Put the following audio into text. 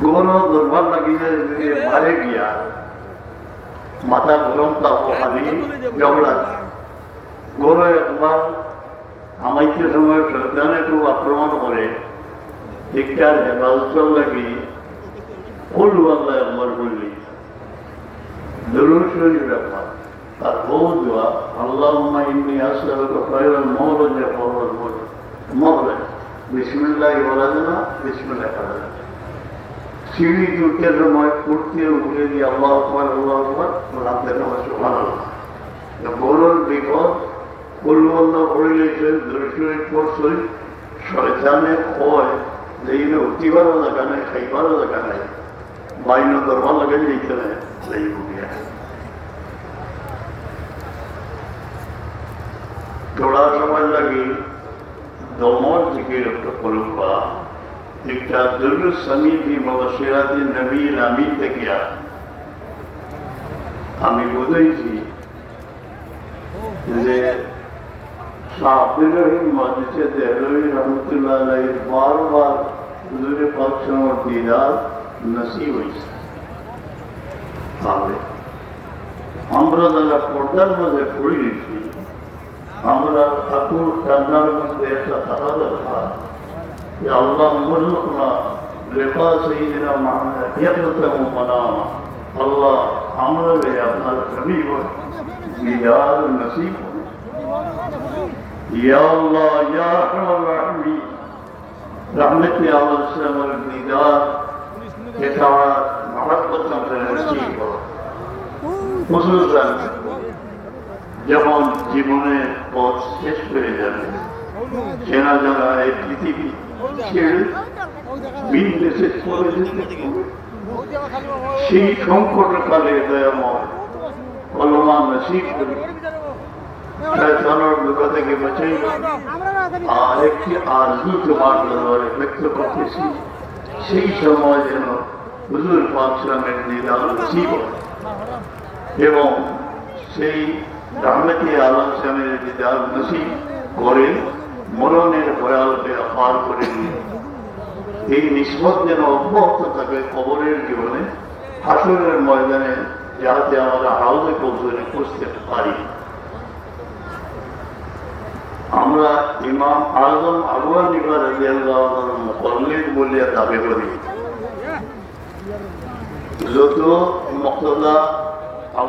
গরম দুর্বল লাগিয়ে মারে গিয়া মাথা গরম তাপ খালি ঝগড়া গরু একবার আমাইতে সময় শয়তানে খুব আক্রমণ করে ঠিকঠাক হেফাজত লাগি ফুল আল্লাহ একবার বললি দরুদ শরীফ ব্যাপার আর বহু দোয়া আল্লাহুম্মা ইন্নী আসআলুকা খায়রাল মাওলাদ ওয়াল মাওলাদ বিসমিল্লাহ বলা যাবে বিসমিল্লাহ পড়া যাবে সিঁড়ি উঠতে সময় উঠতে উঠে দিয়ে আল্লাহু আকবার বলতে সময় সুবহানাল্লাহ গরুর বিপদ ফুল পড়লে দরুদ শরীফ পড়ছই শয়তানে কয় যে ইনে উঠিবারও দেখা নাই খাইবারও দেখা নাই বাইন দরবার লাগাই দিতে নাই সেই বুঝিয়া थोड़ा समझ लगी दोनों जिक्र करूँगा एक दुर्ग समी भी मबशिराती नबी नामी तक गया हमें बुझाई যে সাহাবীদের মজলিসে দেহলভী রহমতুল্লাহ আলাইহি বারবার হুজুরে পাক সাল্লাল্লাহু দিদার নসিব হয়েছে আমরা যারা পর্দার মধ্যে পড়ে গেছি আমরা ঠাকুর কান্নার মধ্যে একটা থাকা দরকার যে আল্লাহ মুরুখনা লেখা সেইদিনা মানা আল্লাহ আমরা আপনার কবি দিদার নসিব ইয়া আল্লাহ ইয়া আরহামার রাহিমিন রহমতে আল্লাহ দিদার এটা মহব্বত নসিব করো খুশুসান যেমন জীবনের পথ শেষ হয়ে যাবে সেনা যারা এই পৃথিবী ছেড়ে ভিন দেশে চলে যেতে সেই সংকটকালে দয়াময় কলমা নসিব করি শয়তানের দুঃখ থেকে বাঁচাই আর একটি আরজু তোমার দরবারে ব্যক্ত করতেছি সেই সময় যেন হুজুর পাক সাল্লাল্লাহু দিদার নসিব এবং সেই রহমতে আলমের দিদার নসিব করে মরণের ভয়ালকে পার করে নিয়ে এই নিষ্পদ যেন অব্যাহত থাকে কবরের জীবনে হাসরের ময়দানে যাতে আমরা হাউজে পৌঁছতে পারি। আমরা ইমাম আজম আবু হানিফা রাদিয়াল্লাহু আনহু মুকাল্লিদ বলে দাবি করি যত মুক্তদা